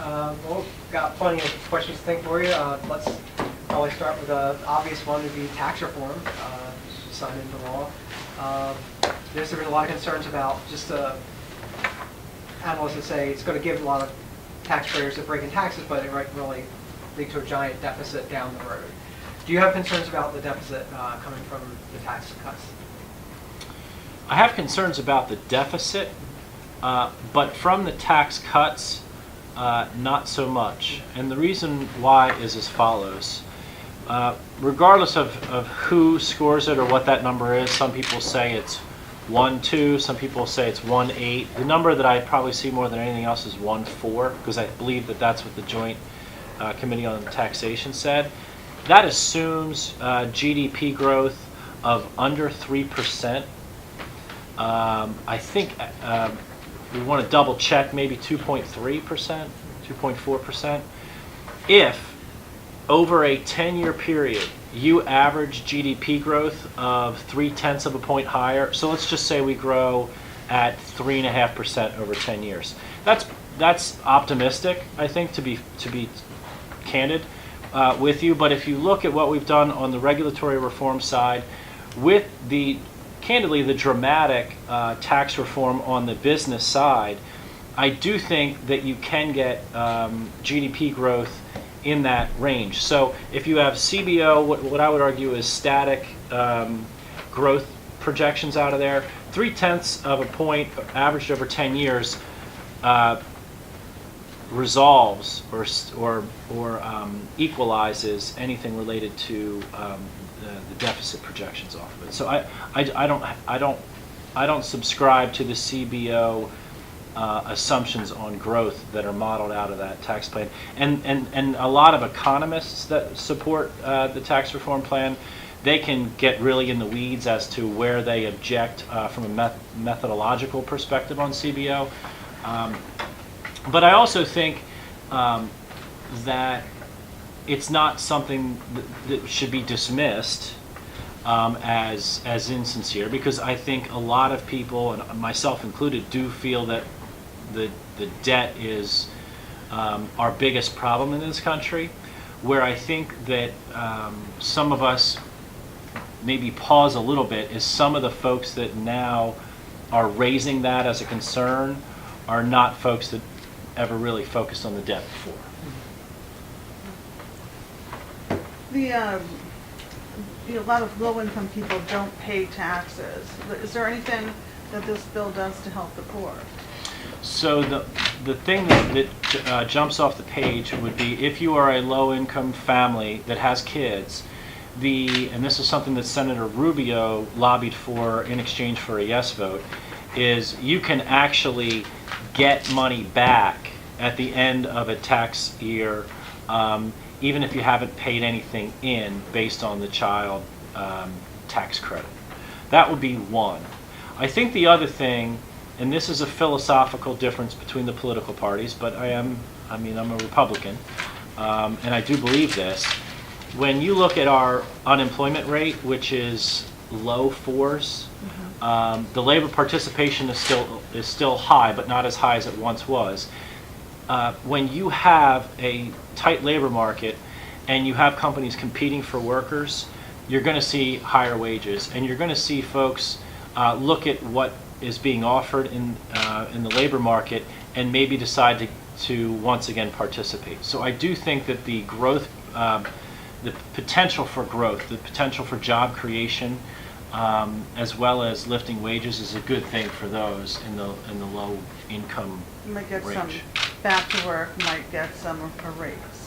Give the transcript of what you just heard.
Well, got plenty of questions to think for you. Let's probably start with the obvious one, would be tax reform, signed into law. There's been a lot of concerns about just analysts that say it's going to give a lot of taxpayers that break in taxes, but it might really lead to a giant deficit down the road. Do you have concerns about the deficit coming from the tax cuts? I have concerns about the deficit, but from the tax cuts, not so much. And the reason why is as follows. Regardless of who scores it or what that number is, some people say it's 1.2, some people say it's 1.8. The number that I probably see more than anything else is 1.4, because I believe that that's what the Joint Committee on Taxation said. That assumes GDP growth of under 3%. I think we want to double check, maybe 2.3%, 2.4%. If over a 10-year period you average GDP growth of 0.3 of a point higher, so let's just say we grow at 3.5% over 10 years. That's optimistic, I think, to be candid with you. But if you look at what we've done on the regulatory reform side, with candidly the dramatic tax reform on the business side, I do think that you can get GDP growth in that range. So if you have CBO, what I would argue is static growth projections out of there, 0.3 of a point averaged over 10 years resolves or equalizes anything related to the deficit projections off of it. So I don't subscribe to the CBO assumptions on growth that are modeled out of that tax plan. And a lot of economists that support the tax reform plan, they can get really in the weeds as to where they object from a methodological perspective on CBO. But I also think that it's not something that should be dismissed as insincere, because I think a lot of people, and myself included, do feel that the debt is our biggest problem in this country, where I think that some of us maybe pause a little bit is some of the folks that now are raising that as a concern are not folks that ever really focused on the debt before. A lot of low-income people don't pay taxes. Is there anything that this bill does to help the poor? So the thing that jumps off the page would be, if you are a low-income family that has kids, and this is something that Senator Rubio lobbied for in exchange for a yes vote, is you can actually get money back at the end of a tax year, even if you haven't paid anything in based on the child tax credit. That would be one. I think the other thing, and this is a philosophical difference between the political parties, but I'm a Republican, and I do believe this. When you look at our unemployment rate, which is low 4s, the labor participation is still high, but not as high as it once was. When you have a tight labor market and you have companies competing for workers, you're going to see higher wages, and you're going to see folks look at what is being offered in the labor market and maybe decide to once again participate. So I do think that the growth, the potential for growth, the potential for job creation, as well as lifting wages, is a good thing for those in the low income You might get range. some back to work, might get some a raise.